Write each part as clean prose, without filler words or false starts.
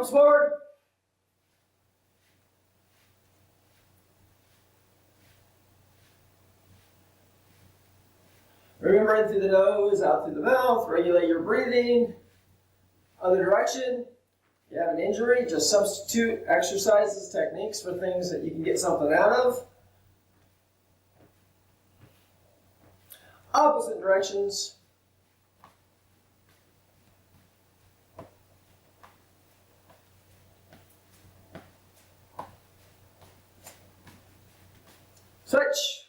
Arms forward. Remember, in through the nose, out through the mouth. Regulate your breathing. Other direction. If you have an injury, just substitute exercises, techniques for things that you can get something out of. Opposite directions. Switch.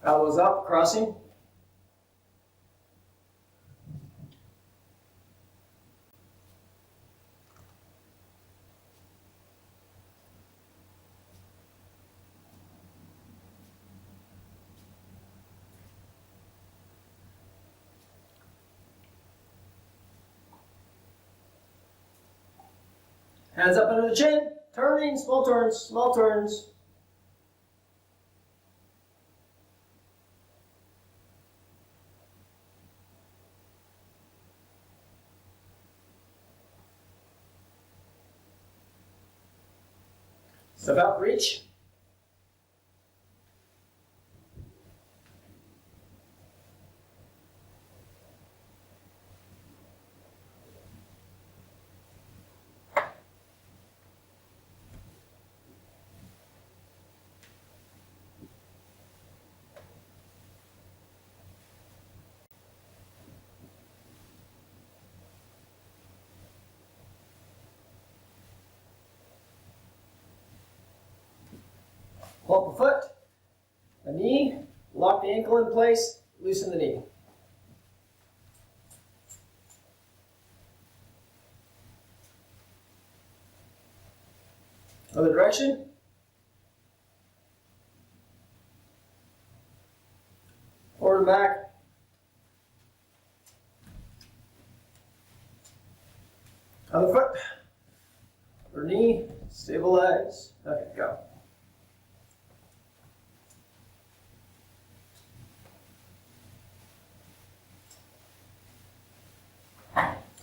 Elbows up, crossing. Hands up under the chin, turning, small turns, small turns. Step out, reach. Pull up a foot, a knee, lock the ankle in place, loosen the knee. Other direction. Forward and back. Other foot, or knee, stabilize. Okay, go.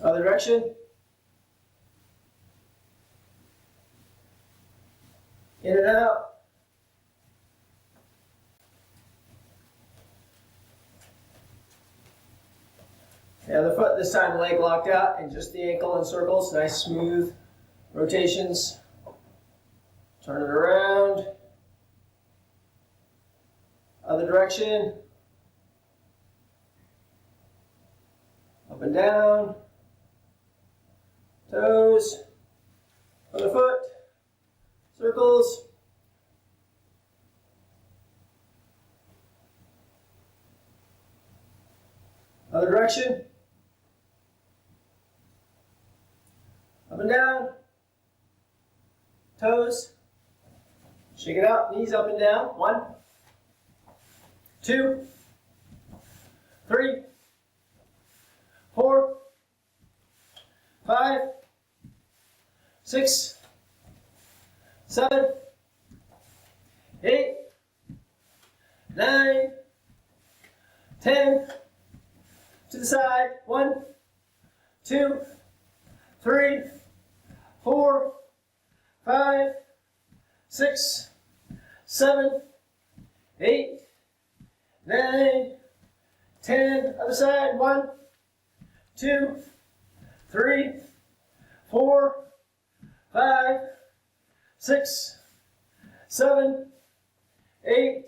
Other direction. In and out. The other foot, this time leg locked out and just the ankle in circles. Nice smooth rotations. Turn it around. Other direction. Up and down. Toes. Other foot. Circles. Other direction. Up and down. Toes. Shake it out. Knees up and down. 1, 2, 3, 4, 5, 6, 7, 8, 9, 10. To the side. 1, 2, 3, 4, 5, 6, 7, 8, 9, 10. Other side. 1, 2, 3, 4, 5, 6, 7, 8,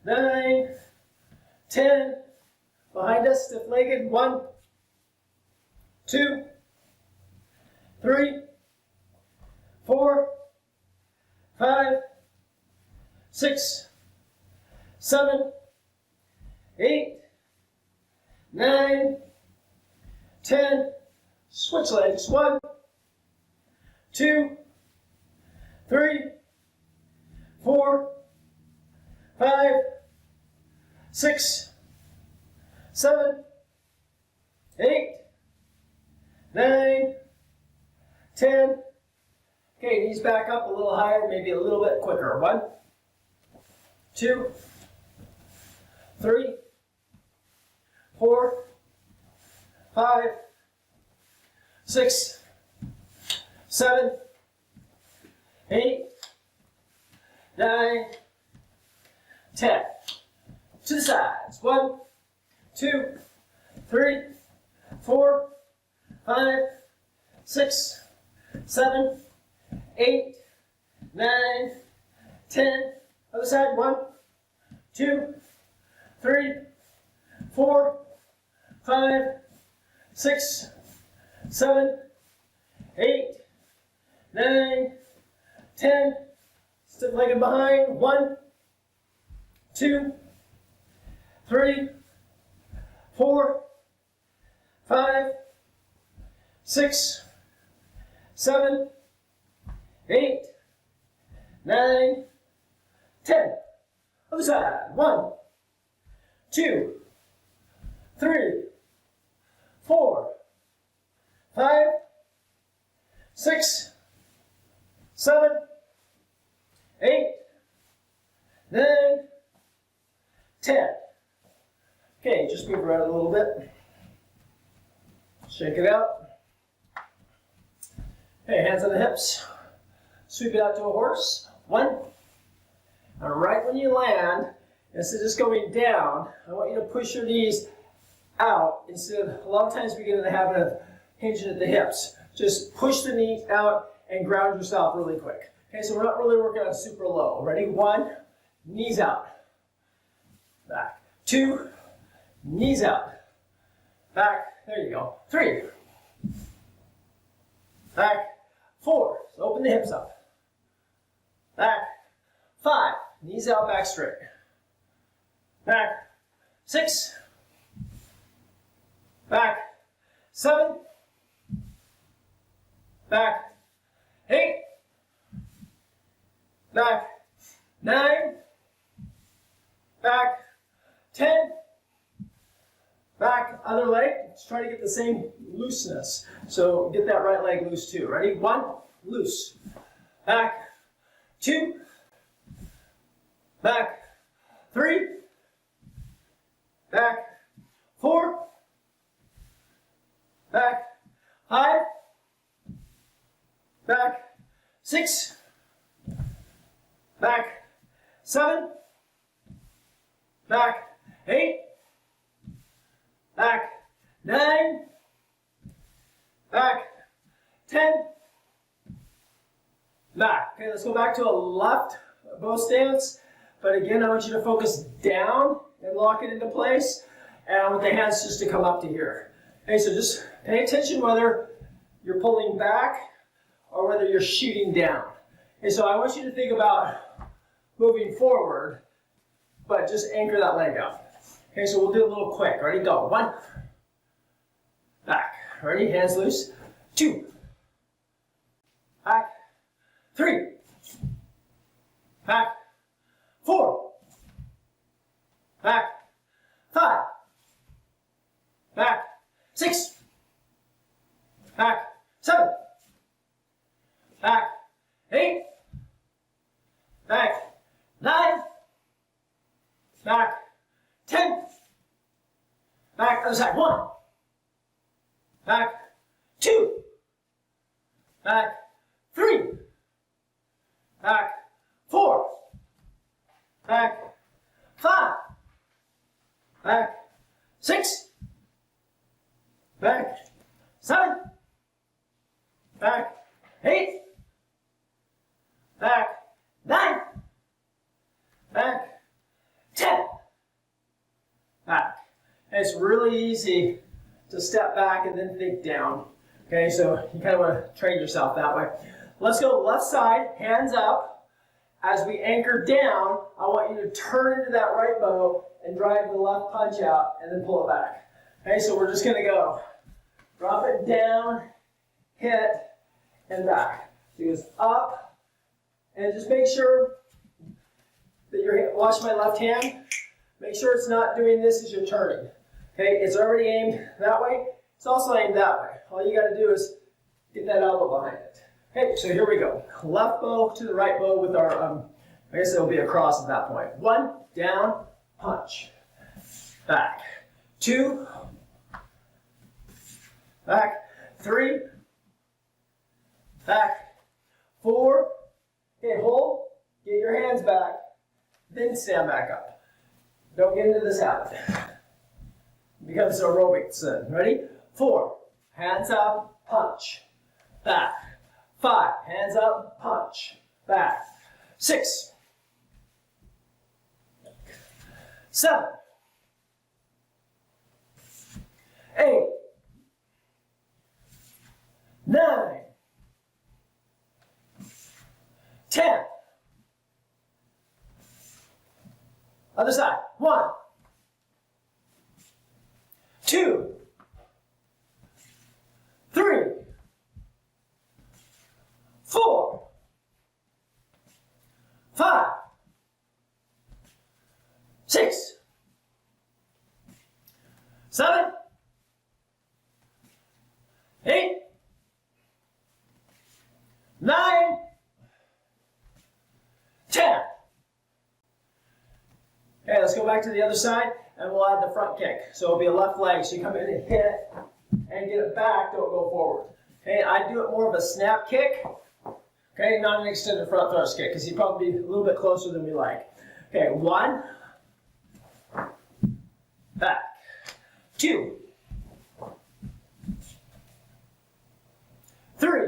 9, 10. Behind us, stiff-legged. 1, 2, 3, 4, 5, 6, 7, 8, 9, 10. Switch legs. 1, 2, 3, 4, 5, 6, 7, 8, 9, 10. Okay, knees back up a little higher, maybe a little bit quicker. 1, 2, 3, 4, 5, 6, 7, 8, 9, 10. To the sides. 1, 2, 3, 4, 5, 6, 7, 8, 9, 10. Other side. 1, 2, 3, 4, 5, 6, 7, 8, 9, 10. Stiff legged behind. 1, 2, 3, 4, 5, 6, 7, 8, 9, 10. Other side. 1, 2, 3, 4, 5, 6, 7, 8, 9, 10. Okay, just move around a little bit. Shake it out. Okay, hands on the hips. Sweep it out to a horse. 1. And right when you land, instead of just going down, I want you to push your knees out instead of, a lot of times we get in the habit of hinging at the hips. Just push the knees out and ground yourself really quick. Okay, so we're not really working on super low. Ready? 1, knees out. Back. 2, knees out. Back. There you go. 3. Back. 4. So open the hips up. Back. 5. Knees out, back straight. Back. 6. Back. 7. Back. 8. Back. 9. Back. 10. Back. Other leg. Let's try to get the same looseness. So get that right leg loose too. Ready? 1. Loose. Back. 2. Back. 3. Back. 4. Back. 5. Back. 6. Back. 7. Back. 8. Back. 9. Back. 10. Back. Okay, let's go back to a left bow stance. But again, I want you to focus down and lock it into place. And I want the hands just to come up to here. Okay, so just pay attention whether you're pulling back or whether you're shooting down. Okay, so I want you to think about moving forward, but just anchor that leg out. Okay, so we'll do a little quick. Ready? Go. 1. Back. Ready? Hands loose. 2. Back. 3. Back. 4. Back. 5. Back. 6. Back. 7. Back. 8. Back. 9. Back. 10. Back. Other side. 1. Back. 2. Back. 3. Back. 4. Back. 5. Back. 6. Back. 7. Back. 8. Back. 9. Back. 10. Back. And it's really easy to step back and then think down. Okay, so you kind of want to train yourself that way. Let's go left side, hands up. As we anchor down, I want you to turn into that right bow and drive the left punch out and then pull it back. Okay, so we're just going to go. Drop it down, hit, and back. So it goes up, and just make sure that you're, watch my left hand. Make sure it's not doing this as you're turning. Okay, it's already aimed that way. It's also aimed that way. All you got to do is get that elbow behind it. Okay, so here we go. Left bow to the right bow with our I guess it'll be a cross at that point. 1, down, punch. Back. 2, back. 3, back. 4, okay, hold, get your hands back, then stand back up. Don't get into this habit. It becomes aerobic sin. Ready? 4, hands up, punch. Back. 5, hands up, punch. Back. 6, 7, 8, 9, 10. Other side. 1, 2, 3, 4, 5, 6, 7, 8, 9, 10. Okay, let's go back to the other side and we'll add the front kick. So it'll be a left leg. So you come in and hit and get it back, don't go forward. Okay, I do it more of a snap kick. Okay, not an extended front thrust kick because he'd probably be a little bit closer than we like. Okay, 1, back. 2, 3,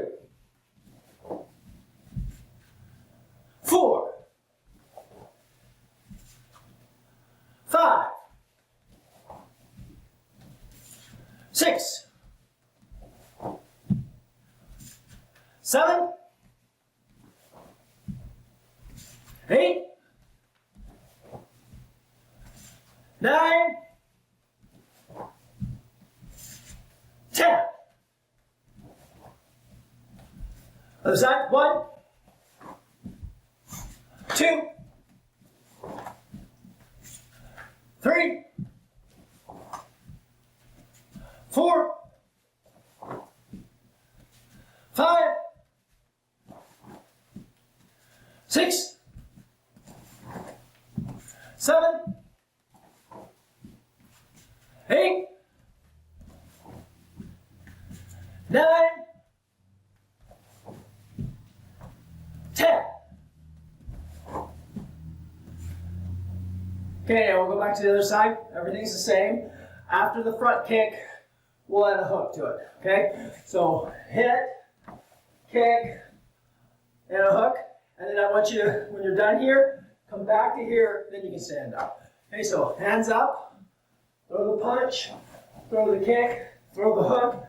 4, 5, 6, 7, 8, 9, 10. Other side. 1, 2, 3, 4, 5, 6, 7, 8, 9, 10. Okay, now we'll go back to the other side. Everything's the same. After the front kick, we'll add a hook to it. Okay? So hit, kick, and a hook. And then I want you to, when you're done here, come back to here, then you can stand up. Okay, so hands up, throw the punch, throw the kick, throw the hook,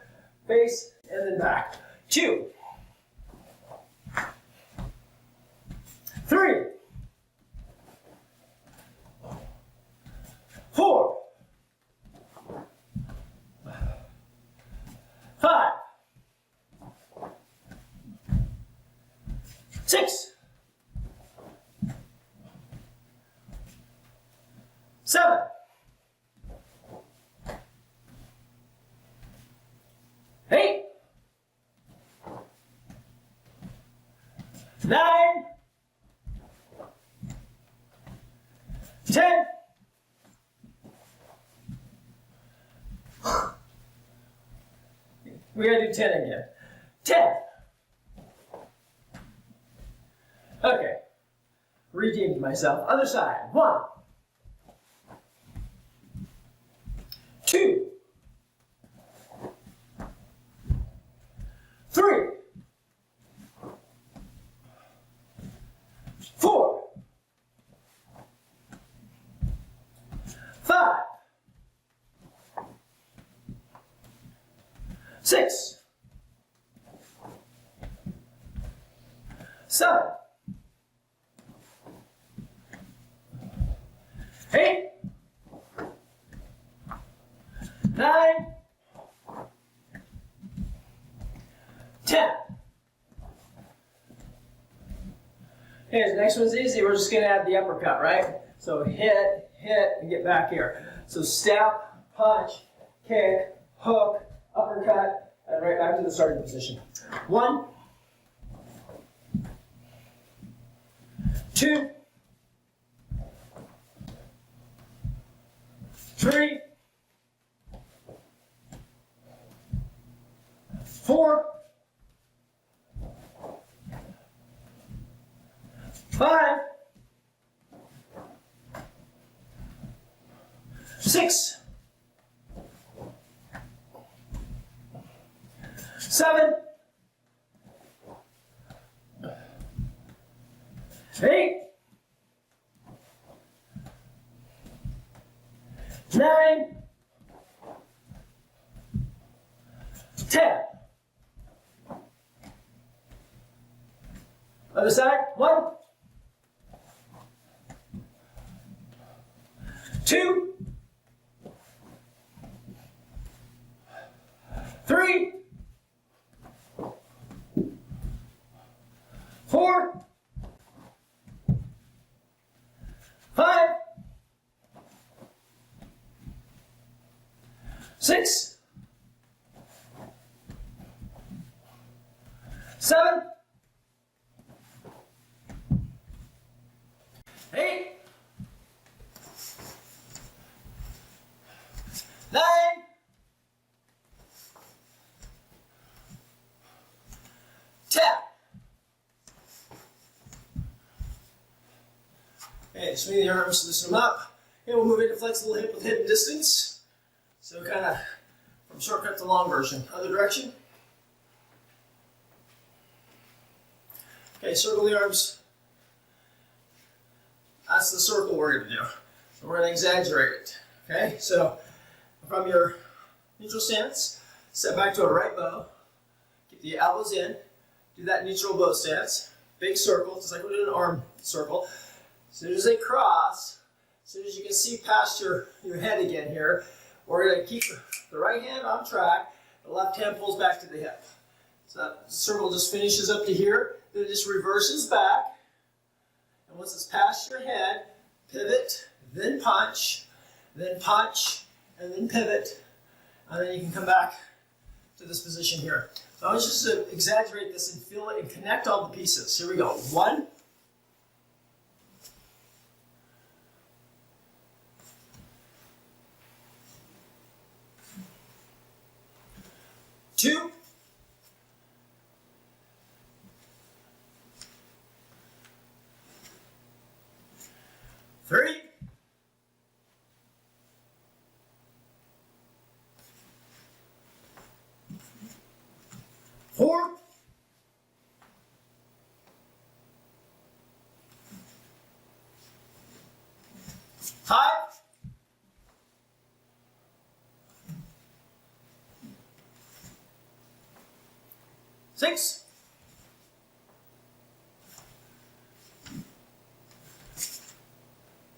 face, and then back. 2, 3, 4, 5, 6, 7, 8, 9, 10. We gotta do 10 again. 10. Okay. Redeemed myself. Other side. 1, 2, 3, 4, 5, 6, 7, 8, 9, 10. Okay, the next one's easy. We're just going to add the uppercut, right? So hit, and get back here. So step, punch, kick, hook, uppercut, and right back to the starting position. 1, 2, 3, 4, 5, 6, 7, 8, 9, 10. Other side. 1, 2, 3, 4, 5, 6, 7, 8, 9, 10. Okay, swing the arms, loosen them up. And we'll move into flexible hip with hidden distance. So kind of from shortcut to long version. Other direction. Okay, circle the arms. That's the circle we're going to do. So we're going to exaggerate it. Okay, so from your neutral stance, step back to a right bow. Keep the elbows in. Do that neutral bow stance. Big circle, just like we did an arm circle. As soon as they cross, as soon as you can see past your head again here, we're going to keep the right hand on track. The left hand pulls back to the hip. So that circle just finishes up to here. Then it just reverses back. And once it's past your head, pivot, then punch, and then pivot. And then you can come back to this position here. So I want you just to exaggerate this and feel it and connect all the pieces. Here we go. 1, 2, 3, 4, 5, 6,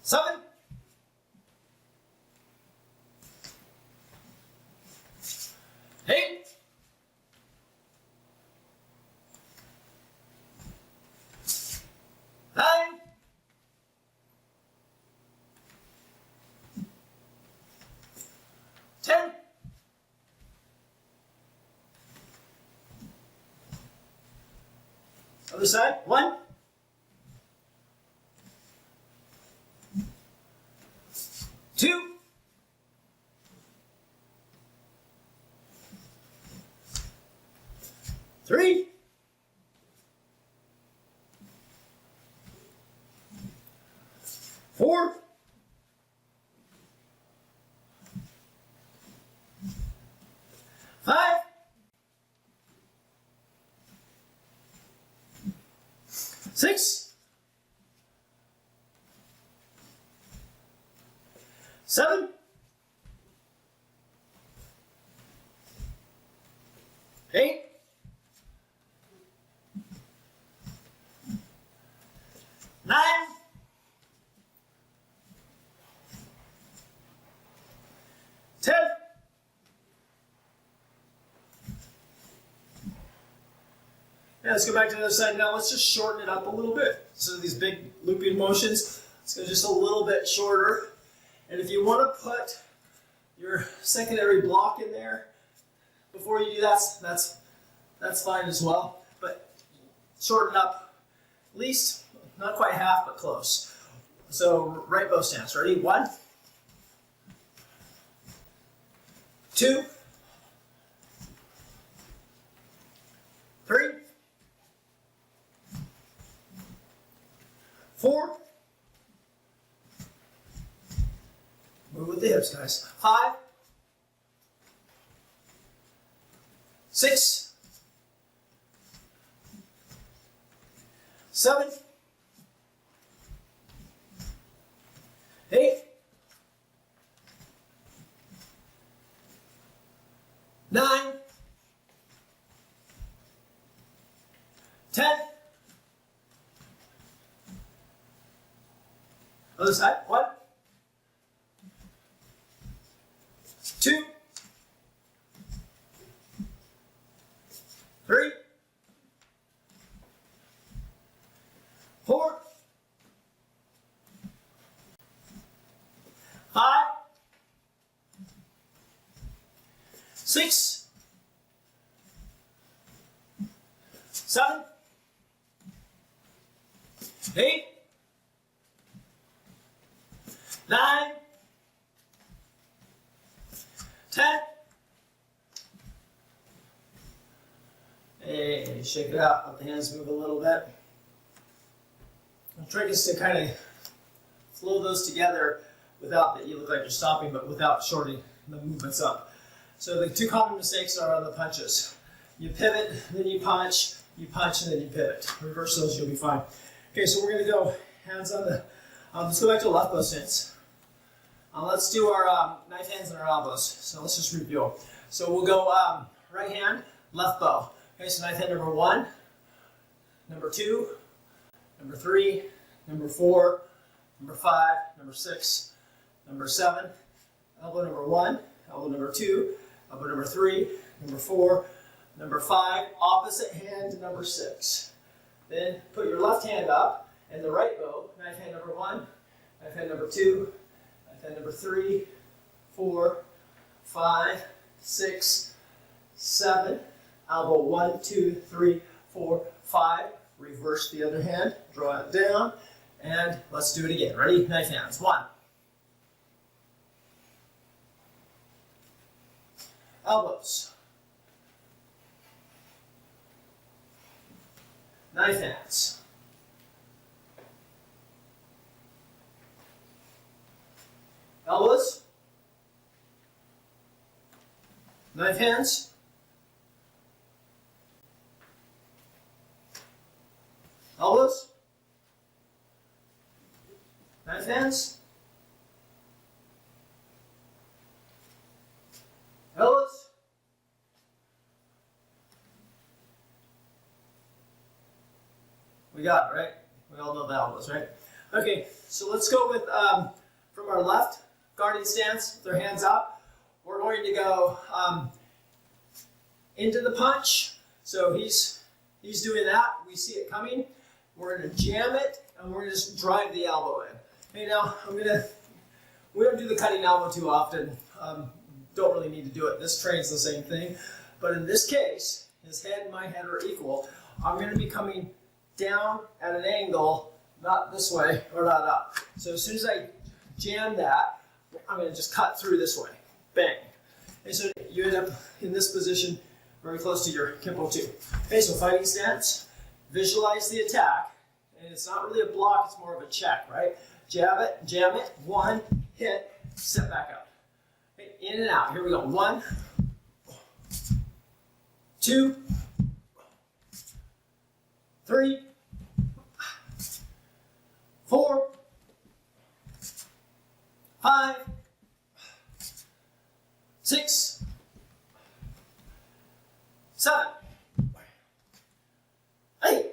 7, 8, 9, 10, 'Other side. 1, 2, 3, 4, 5, 6, 7, 8, 9, 10, let's go back to the other side now. Let's just shorten it up a little bit. So these big looping motions, let's go just a little bit shorter. And if you want to put your secondary block in there before you do that, that's fine as well. But shorten up at least, not quite half, but close. So right bow stance. Ready? 1, 2, 3, 4. Move with the hips, guys. 5, 6, 7, 8, 9, 10. Other side. 1, 2, 3, 4, 5, 6, 7, 8, 9, 10. Hey, shake it out. Let the hands move a little bit. The trick is to kind of flow those together without that you look like you're stopping, but without shorting the movements up. So the two common mistakes are on the punches. You pivot, then you punch, and then you pivot. Reverse those, you'll be fine. Okay, so we're going to go hands on the, let's go back to left bow stance. Let's do our knife hands and our elbows. So let's just review. So we'll go right hand, left bow. Okay, so knife hand number 1, number 2, number 3, number 4, number 5, number 6, number 7, elbow number 1, elbow number 2, elbow number 3, number 4, number 5, opposite hand number 6. Then put your left hand up and the right bow, knife hand number 1, knife hand number 2, knife hand number 3, 4, 5, 6, 7, elbow 1, 2, 3, 4, 5. Reverse the other hand, draw it down, and let's do it again. Ready? Knife hands. 1. Elbows. Knife hands. Elbows. Knife hands. Elbows. Knife hands. Elbows. We got it, right? We all know the elbows, right? Okay, so let's go with, from our left, guarding stance, with our hands up. We're going to go into the punch. So he's doing that. We see it coming. We're going to jam it, and we're going to just drive the elbow in. Okay, now we don't do the cutting elbow too often. Don't really need to do it. This trains the same thing. But in this case, his head and my head are equal. I'm going to be coming down at an angle, not this way or not up. So as soon as I jam that, I'm going to just cut through this way. Bang. And so you end up in this position very close to your Kempo 2. Okay, so fighting stance. Visualize the attack. And it's not really a block, it's more of a check, right? Jab it, jam it. 1, hit, step back up. Okay, in and out. Here we go. 1, 2, 3, 4, 5, 6, 7, 8,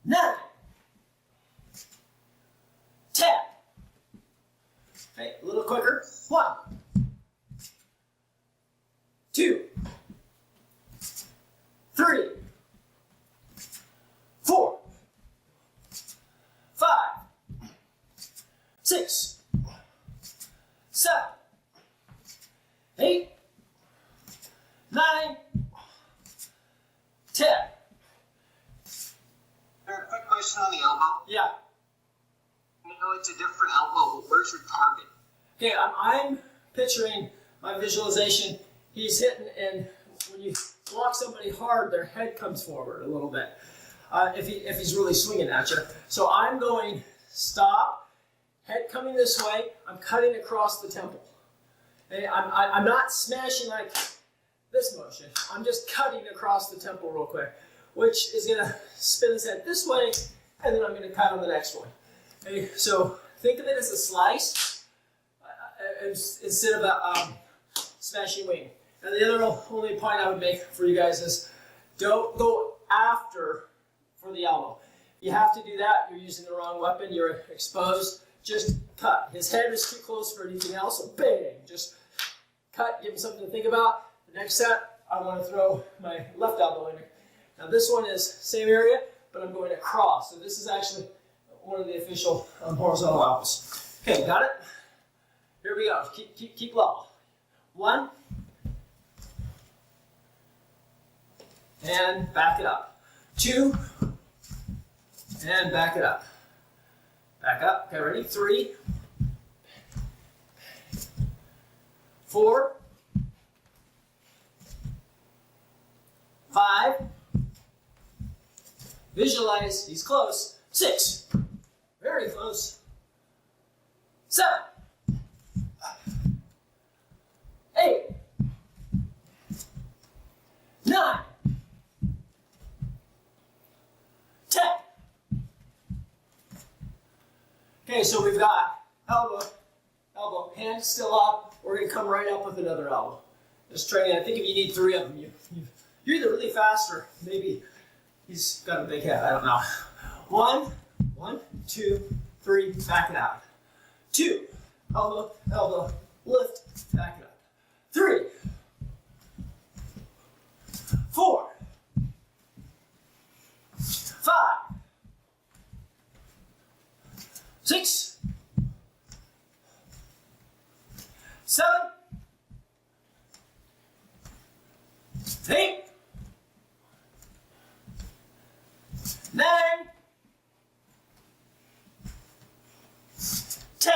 9, 10. Okay, a little quicker. 1, 2, 3, 4, 5, 6, 7, 8, 9, 10. A quick question on the elbow. Yeah. I know it's a different elbow, but where's your target? Okay, I'm picturing my visualization, he's hitting, and when you block somebody hard, their head comes forward a little bit if he's really swinging at you. So I'm going stop, head coming this way, I'm cutting across the temple. Okay? I'm not smashing like this motion. I'm just cutting across the temple real quick, which is going to spin his head this way, and then I'm going to cut on the next one. Okay? So think of it as a slice instead of a smashing wing. And the other only point I would make for you guys is don't go after for the elbow. If you have to do that, you're using the wrong weapon, you're exposed, just cut. His head is too close for anything else, so bang, just cut, give him something to think about. The next set, I want to throw my left elbow in. Now this one is same area, but I'm going across. So this is actually one of the official horizontal elbows. Okay, got it? Here we go. Keep level. 1. And back it up. 2. And back it up. Back up. Okay, ready? 3. 4. 5. Visualize, he's close. 6. Very close. 7. 8. 9. 10. Okay, so we've got elbow, hand still up. We're going to come right up with another elbow. Just training. I think if you need 3 of them, you're either really fast or maybe he's got a big head. I don't know. 1, 2, 3, back it out. 2, elbow, lift, back it up. 3, 4, 5, 6, 7, 8, 9, 10.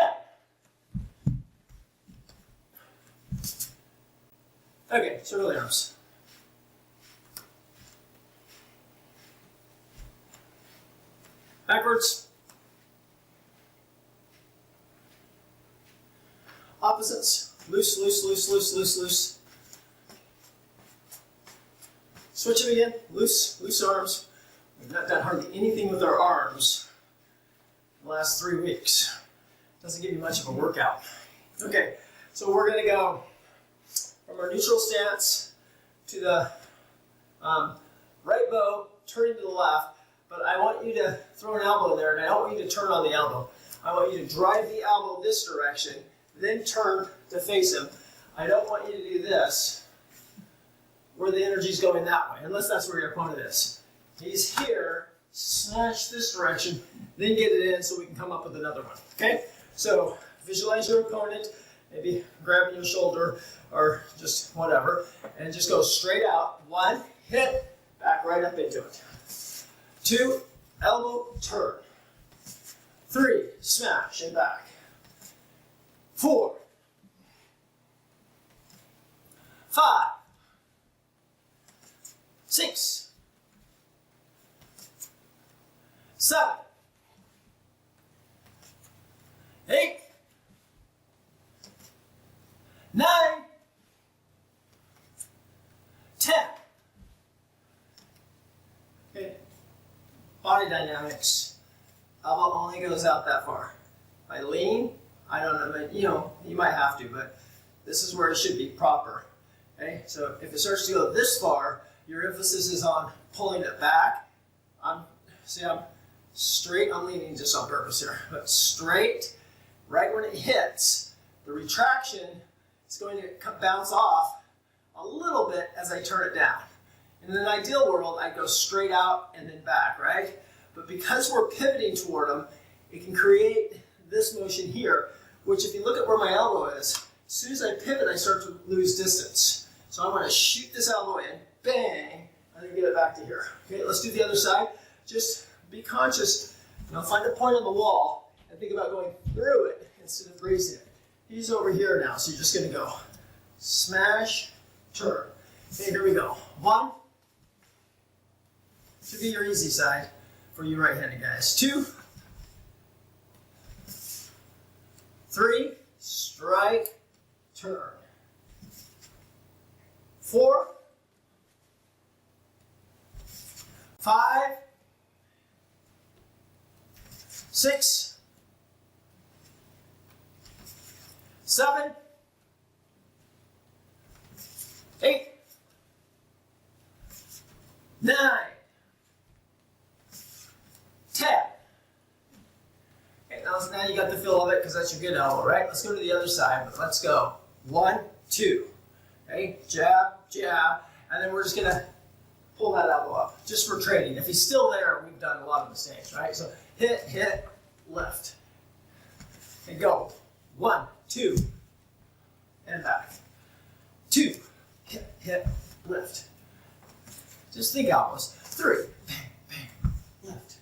Okay, circle arms. Backwards. Opposites. Loose, loose, loose, loose, loose, loose. Switch them again. Loose, loose arms. We've not done hardly anything with our arms the last 3 weeks. Doesn't give you much of a workout. Okay, so we're going to go from our neutral stance to the right bow, turning to the left, but I want you to throw an elbow in there, and I don't want you to turn on the elbow. I want you to drive the elbow this direction, then turn to face him. I don't want you to do this, where the energy's going that way, unless that's where your opponent is. He's here, snatch this direction, then get it in so we can come up with another one, okay? So visualize your opponent, maybe grabbing your shoulder or just whatever, and just go straight out. 1, hit, back right up into it. 2, elbow, turn. 3, smash and back. 4, 5, 6, 7, 8, 9, 10. Okay. Body dynamics. Elbow only goes out that far. If I lean, I don't know, but you might have to, but this is where it should be proper. Okay? So if it starts to go this far, your emphasis is on pulling it back. I'm straight, I'm leaning just on purpose here, but straight, right when it hits, the retraction is going to bounce off a little bit as I turn it down. In an ideal world, I'd go straight out and then back, right? But because we're pivoting toward them, it can create this motion here, which if you look at where my elbow is, as soon as I pivot, I start to lose distance. So I want to shoot this elbow in, bang, and then get it back to here. Okay, let's do the other side. Just be conscious, find a point on the wall and think about going through it instead of grazing it. He's over here now, so you're just going to go smash, turn. Okay, here we go. 1. Should be your easy side for you right-handed guys. 2. 3. Strike, turn. 4. 5. 6. 7. 8. 9. 10. Okay, now you got the feel of it because that's your good elbow, right? Let's go to the other side, but let's go. 1, 2. Okay, jab, jab, and then we're just going to pull that elbow up, just for training. If he's still there, we've done a lot of mistakes, right? So hit, hit, lift. And go. 1, 2, and back. 2, hit, hit, lift. Just think elbows. 3, bang, bang, lift.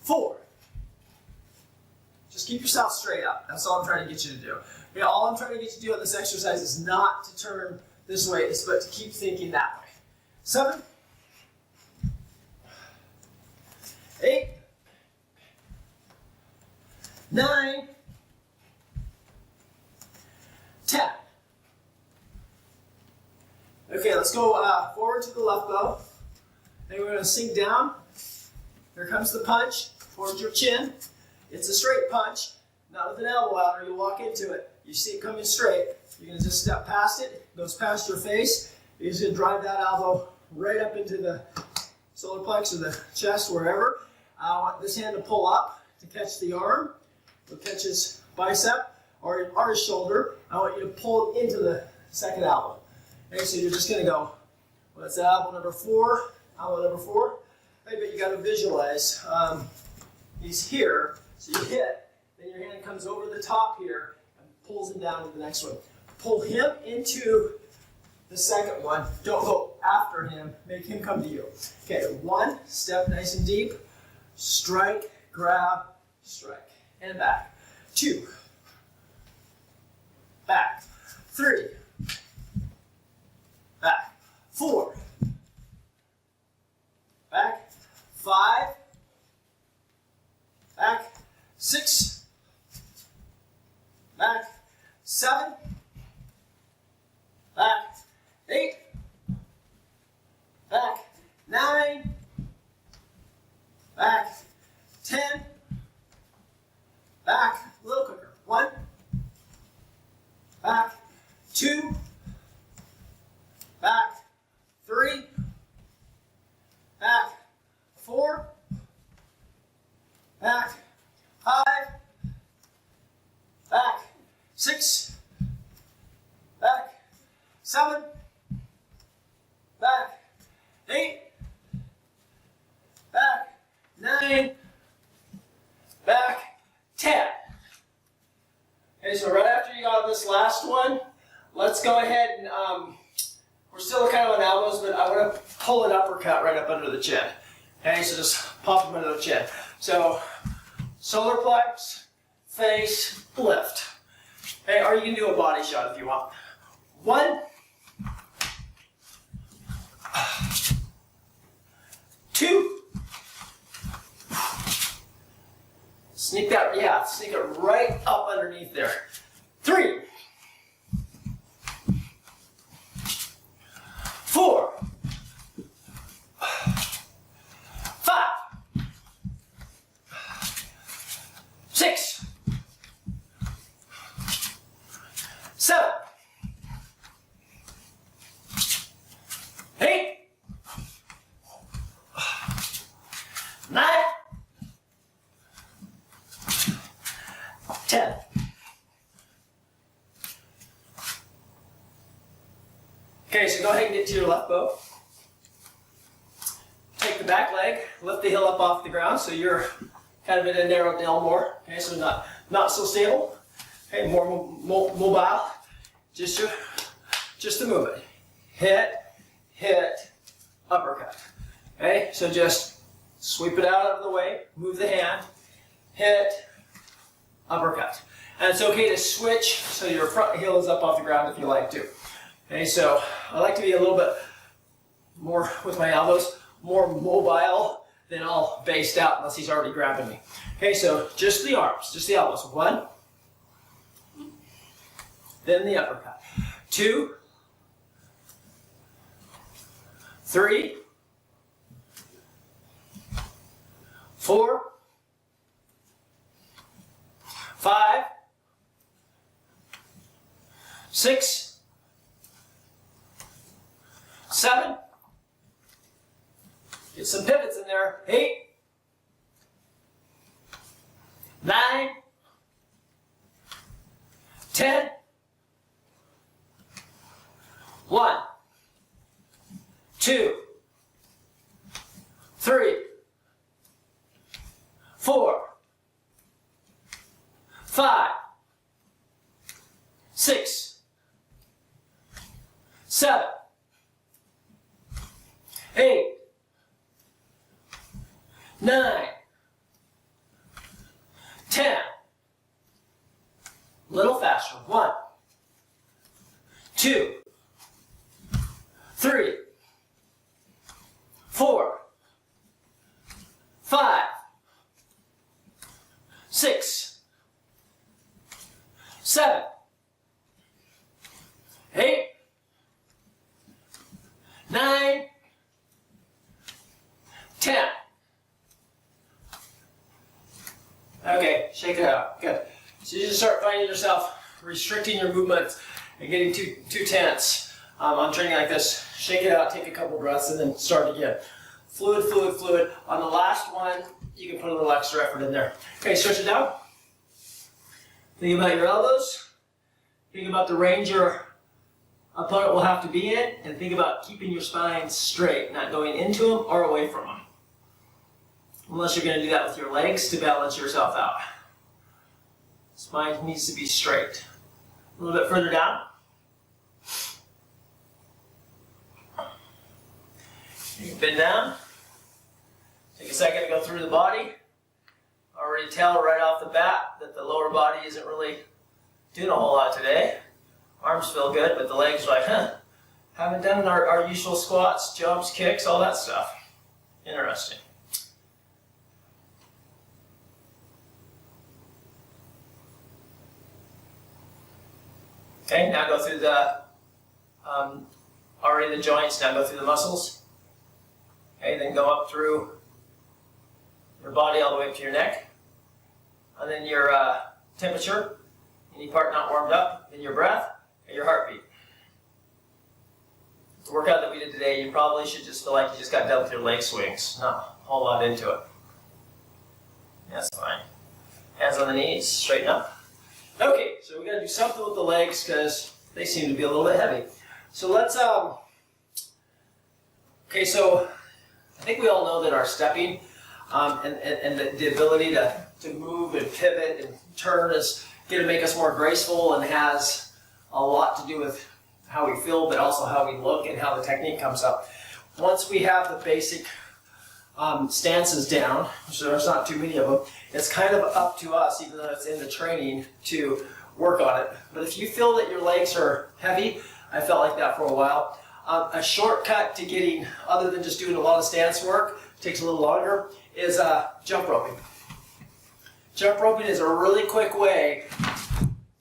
4. Just keep yourself straight up. That's all I'm trying to get you to do. Okay, all I'm trying to get you to do on this exercise is not to turn this way, but to keep thinking that way. 7, 8, 9, 10. Okay, let's go forward to the left bow. Then we're going to sink down. Here comes the punch towards your chin. It's a straight punch, not with an elbow out, or you'll walk into it. You see it coming straight. You're going to just step past it. It goes past your face. You're just going to drive that elbow right up into the solar plex or the chest, wherever. I want this hand to pull up to catch the arm. It'll catch his bicep or his shoulder. I want you to pull it into the second elbow. Okay, so you're just going to go, well, that's elbow number 4, elbow number 4. Okay, but you got to visualize he's here, so you hit, then your hand comes over the top here and pulls him down to the next one. Pull him into the second one. Don't go after him. Make him come to you. Okay, 1, step nice and deep. Strike, grab, strike. And back. 2. Back. 3. Back. 4. Back. 5. Back. 6. Back. 7. Back. 8. Back. 9. Back. 10. Back. A little quicker. 1. Back. 2. Back. 3. Back. 4. Back. 5. Back. 6. Back. 7. Back. 8. Back. 9. Back. 10. Okay, so right after you got this last one, let's go ahead and, we're still kind of on elbows, but I want to pull an uppercut right up under the chin. Okay, so just pop them under the chin. So, solar plex, face, lift. Okay, or you can do a body shot if you want. 1, 2, sneak it right up underneath there. 3, 4, 5, 6, 7, 8, 9, 10. Okay, so go ahead and get to your left bow. Take the back leg, lift the heel up off the ground so you're kind of in a narrow dell more. Okay, so not so stable. Okay, more mobile. Just a movement. Hit, hit, uppercut. Okay, so just sweep it out of the way, move the hand, hit, uppercut. And it's okay to switch so your front heel is up off the ground if you like to. Okay, so I like to be a little bit more with my elbows, more mobile than all based out unless he's already grabbing me. Okay, so just the arms, just the elbows. 1, then the uppercut. 2, 3, 4, 5, 6, 7. Get some pivots in there. 8, 9, 10. 1, 2, 3, 4, 5, 6, 7, 8, 9, 10. A little faster. 1, 2, 3, 4, 5, 6, 7, 8, 9, 10. Okay, shake it out. Good. So you just start finding yourself restricting your movements and getting too tense. On training like this, shake it out, take a couple breaths, and then start again. Fluid, fluid, fluid. On the last one, you can put a little extra effort in there. Okay, stretch it down. Think about your elbows. Think about the range your opponent will have to be in, and think about keeping your spine straight, not going into them or away from them. Unless you're going to do that with your legs to balance yourself out. Spine needs to be straight. A little bit further down. You can bend down. Take a second to go through the body. Already tell right off the bat that the lower body isn't really doing a whole lot today. Arms feel good, but the legs are like, haven't done our usual squats, jumps, kicks, all that stuff. Interesting. Okay, now go through the, already the joints, now go through the muscles. Okay, then go up through your body all the way up to your neck. And then your temperature, any part not warmed up, then your breath, and your heartbeat. The workout that we did today, you probably should just feel like you just got done with your leg swings. Not a whole lot into it. That's fine. Hands on the knees, straighten up. Okay, so we got to do something with the legs because they seem to be a little bit heavy. So let's, okay, so I think we all know that our stepping and the ability to move and pivot and turn is going to make us more graceful and has a lot to do with how we feel, but also how we look and how the technique comes up. Once we have the basic stances down, which there's not too many of them, it's kind of up to us, even though it's in the training, to work on it. But if you feel that your legs are heavy, I felt like that for a while, a shortcut to getting, other than just doing a lot of stance work, takes a little longer, is jump roping. Jump roping is a really quick way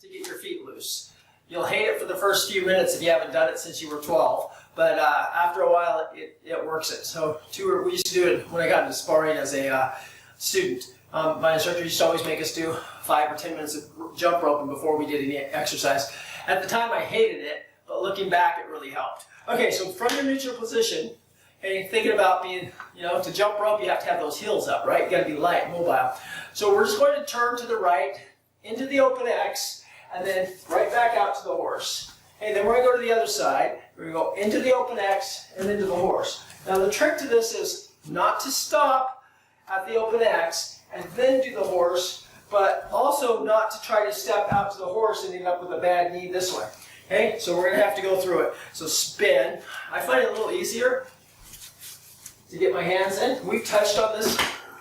to get your feet loose. You'll hate it for the first few minutes if you haven't done it since you were 12, but after a while it works it. So we used to do it when I got into sparring as a student. My instructor used to always make us do 5 or 10 minutes of jump roping before we did any exercise. At the time I hated it, but looking back it really helped. Okay, so from your neutral position, and thinking about being, to jump rope you have to have those heels up, right? You got to be light, mobile. So we're just going to turn to the right, into the open X, and then right back out to the horse. Okay, then we're going to go to the other side. We're going to go into the open X and into the horse. Now the trick to this is not to stop at the open X and then do the horse, but also not to try to step out to the horse and end up with a bad knee this way. Okay, so we're going to have to go through it. So spin. I find it a little easier to get my hands in. We've touched on this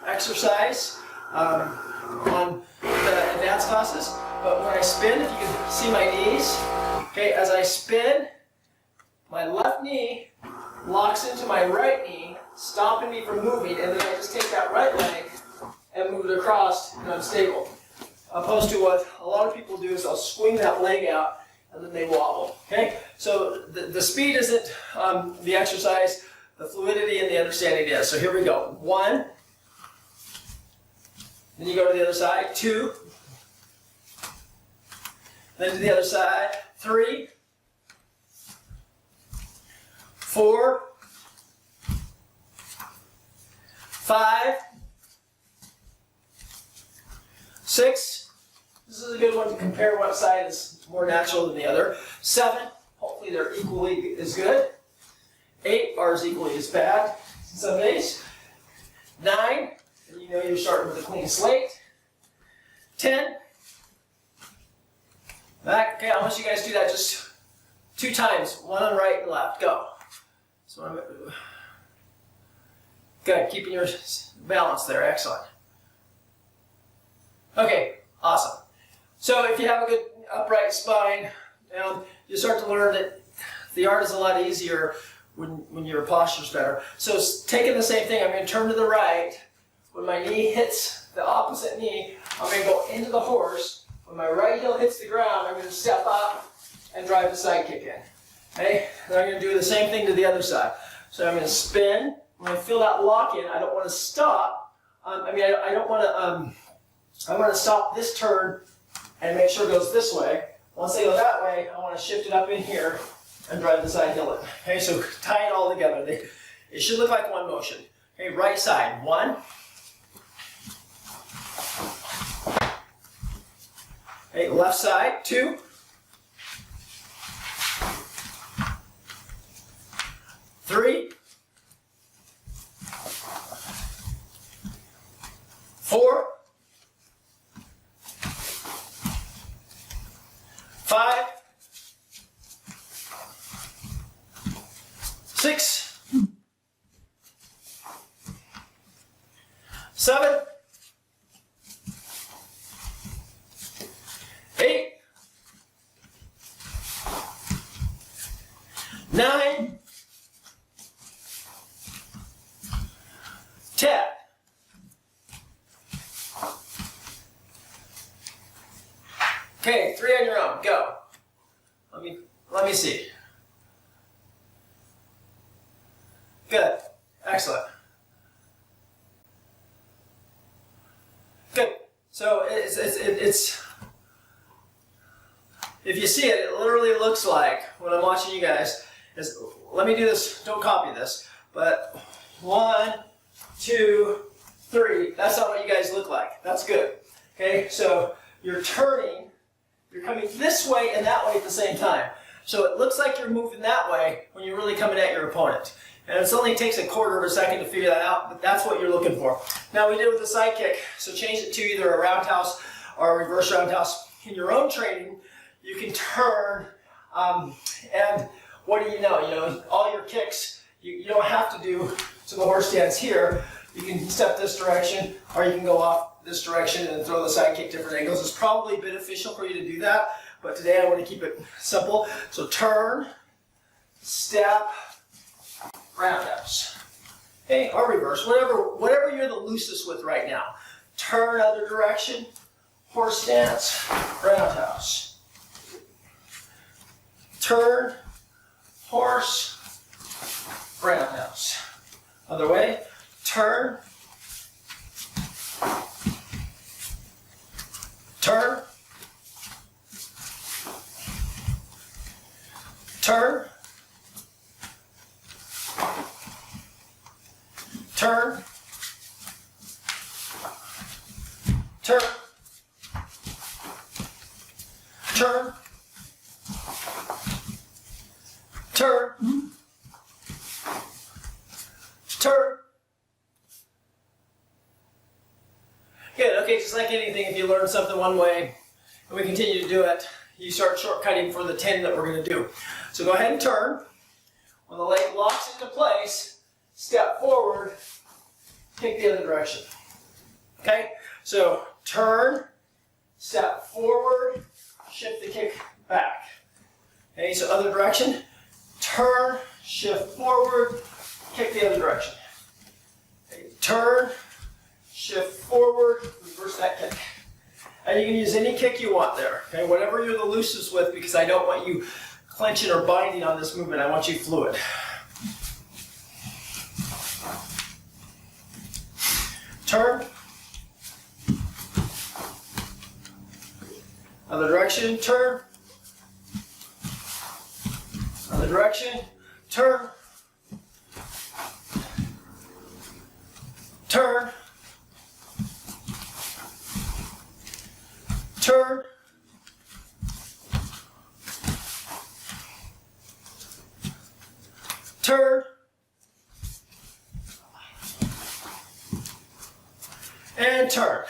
exercise on the advanced classes, but when I spin, if you can see my knees, okay, as I spin, my left knee locks into my right knee, stopping me from moving, and then I just take that right leg and move it across, and I'm stable. Opposed to what a lot of people do is they'll swing that leg out, and then they wobble, okay? So the speed isn't the exercise, the fluidity and the understanding is. So here we go. 1, then you go to the other side, 2, then to the other side, 3, 4, 5, 6. This is a good one to compare what side is more natural than the other. 7, hopefully they're equally as good. 8 are as equally as bad in some days. 9, and you know you're starting with a clean slate. 10. Back. Okay, I want you guys to do that just 2 times, one on right and left. Go. So good, keeping your balance there. Excellent. Okay, awesome. So if you have a good upright spine, you start to learn that the art is a lot easier when your posture's better. So taking the same thing, I'm going to turn to the right. When my knee hits the opposite knee, I'm going to go into the horse. When my right heel hits the ground, I'm going to step up and drive the side kick in. Okay? And I'm going to do the same thing to the other side. So I'm going to spin. When I feel that lock in, I don't want to stop. I don't want to. I want to stop this turn and make sure it goes this way. Once I go that way, I want to shift it up in here and drive the side heel in. Okay, so tie it all together. It should look like one motion. Okay, right side, 1. Okay, left side, 2. 3. 4. 5. 6. 7. 8. 9. 10. Okay, 3 on your own. Go. Let me see. Good. Excellent. Good. So it's if you see it, it literally looks like when I'm watching you guys is, let me do this. Don't copy this, but 1, 2, 3. That's not what you guys look like. That's good. Okay. So you're turning. You're coming this way and that way at the same time. So it looks like you're moving that way when you're really coming at your opponent. And it only takes a quarter of a second to figure that out, but that's what you're looking for. Now we did it with the side kick, so change it to either a roundhouse or a reverse roundhouse. In your own training, you can turn, and what do you know? You know, all your kicks, you don't have to do to the horse stance here. You can step this direction, or you can go off this direction and throw the side kick different angles. It's probably beneficial for you to do that, but today I want to keep it simple. So turn, step, roundhouse. Okay, or reverse, whatever you're the loosest with right now. Turn other direction, horse stance, roundhouse. Turn, horse, roundhouse. Other way, turn, turn, turn, turn, turn, turn, turn, turn. Good, okay, just like anything, if you learn something one way and we continue to do it, you start shortcutting for the 10 that we're going to do. So go ahead and turn. When the leg locks into place, step forward, take the other direction. Okay, so turn, step forward, shift the kick back. Okay, so other direction, turn, shift forward, kick the other direction. Okay, turn, shift forward, reverse that kick. And you can use any kick you want there, okay, whatever you're the loosest with, because I don't want you clenching or binding on this movement. I want you fluid. Turn. Other direction, turn. Other direction, turn. Turn. Turn. Turn. And turn.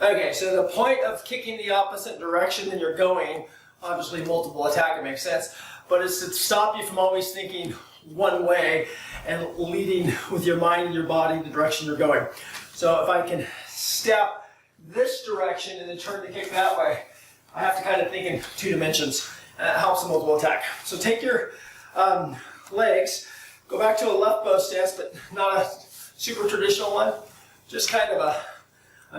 Okay, so the point of kicking the opposite direction than you're going, obviously multiple attack, it makes sense, but it's to stop you from always thinking one way and leading with your mind and your body the direction you're going. So if I can step this direction and then turn the kick that way, I have to kind of think in 2 dimensions. And it helps the multiple attack. So take your legs, go back to a left bow stance, but not a super traditional one, just kind of a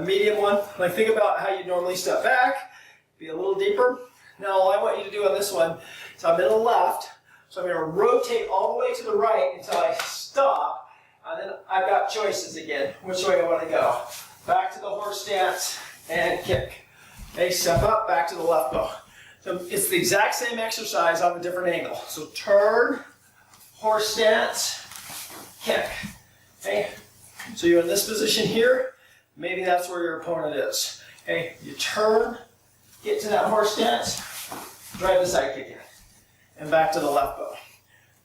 medium one. Like think about how you normally step back, be a little deeper. Now all I want you to do on this one is I'm in the left, so I'm going to rotate all the way to the right until I stop, and then I've got choices again, which way I want to go. Back to the horse stance and kick. Okay, step up, back to the left bow. So it's the exact same exercise on a different angle. So turn, horse stance, kick. Okay, so you're in this position here. Maybe that's where your opponent is. Okay, you turn, get to that horse stance, drive the side kick in, and back to the left bow.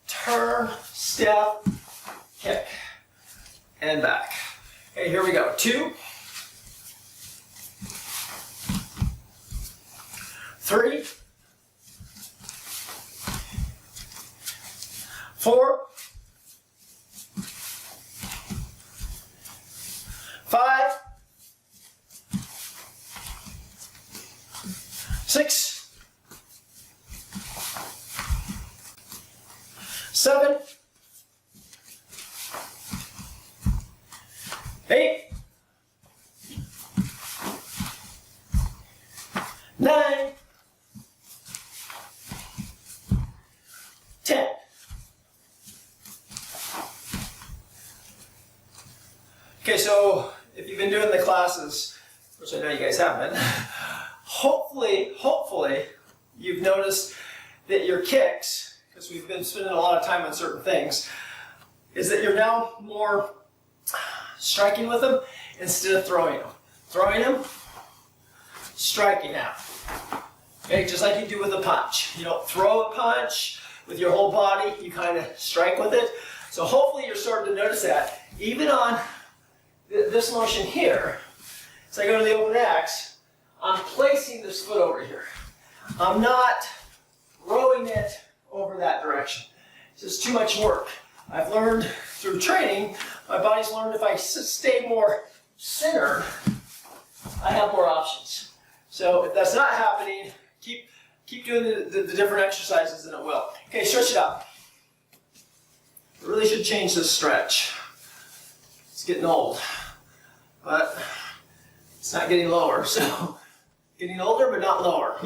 Turn, step, kick, and back. Okay, here we go. 2, 3, 4, 5, 6, 7, 8, 9, 10. Okay, so if you've been doing the classes, which I know you guys have been, hopefully you've noticed that your kicks, because we've been spending a lot of time on certain things, is that you're now more striking with them instead of throwing them. Throwing them, striking out. Okay, just like you do with a punch. You don't throw a punch with your whole body, you kind of strike with it. So hopefully you're starting to notice that. Even on this motion here, so I go to the open X, I'm placing this foot over here. I'm not rowing it over that direction. It's just too much work. I've learned through training, my body's learned if I stay more centered, I have more options. So if that's not happening, keep doing the different exercises and it will. Okay, stretch it out. I really should change this stretch. It's getting old, but it's not getting lower, so getting older but not lower.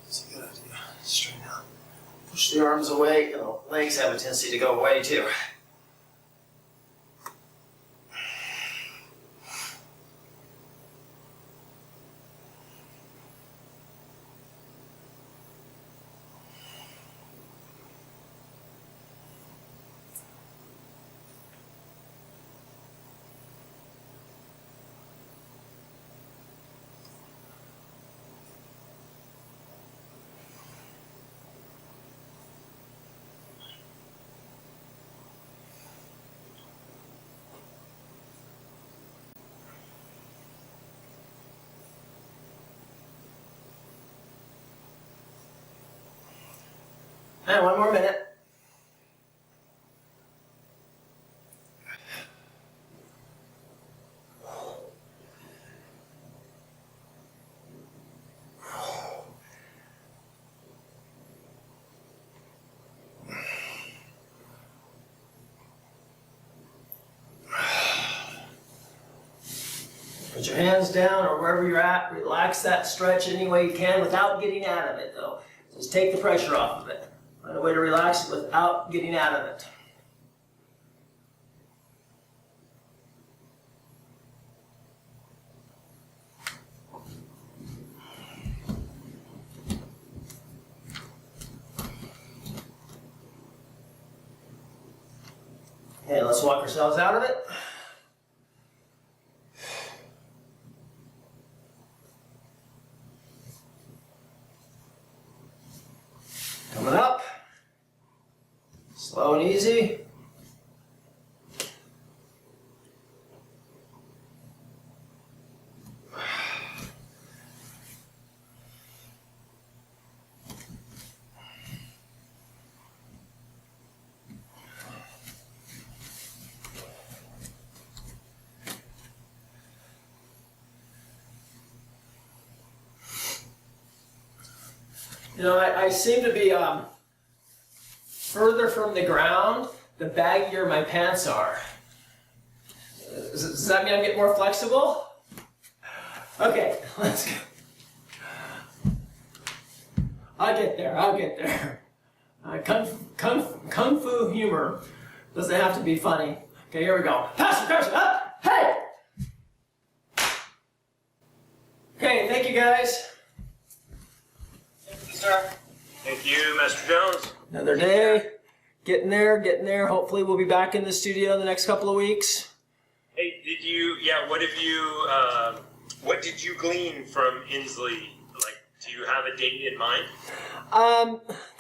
That's a good idea. Straighten out. Push the arms away, and the legs have a tendency to go away too. And one more minute. Put your hands down or wherever you're at. Relax that stretch any way you can without getting out of it, though. Just take the pressure off of it. Find a way to relax it without getting out of it. Okay, let's walk ourselves out of it. Coming up. Slow and easy. You know, I seem to be further from the ground the baggier my pants are. Does that mean I'm getting more flexible? Okay, let's go. I'll get there, I'll get there. Kung Fu humor doesn't have to be funny. Okay, here we go. Pass the pressure, up, hey! Okay, thank you guys. Sir. Thank you, Master Jones. Another day, getting there. Hopefully we'll be back in the studio in the next couple of weeks. Hey, what did you glean from Inslee? Like, do you have a date in mind?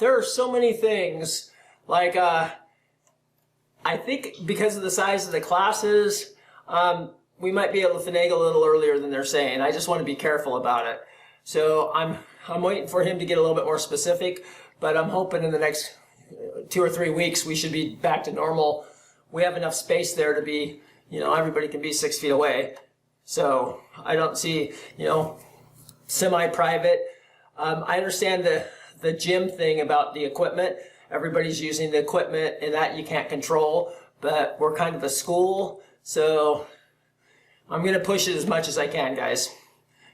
There are so many things. Like, I think because of the size of the classes, we might be able to finagle a little earlier than they're saying. I just want to be careful about it. So I'm waiting for him to get a little bit more specific, but I'm hoping in the next 2 or 3 weeks we should be back to normal. We have enough space there to be, everybody can be 6 feet away. So I don't see, semi-private. I understand the gym thing about the equipment. Everybody's using the equipment and that you can't control, but we're kind of a school, so I'm going to push it as much as I can, guys,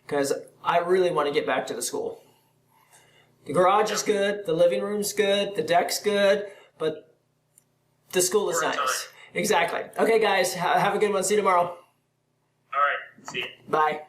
because I really want to get back to the school. The garage is good, the living room's good, the deck's good, but the school is nice. Exactly. Okay, guys, have a good one. See you tomorrow. All right, see you. Bye.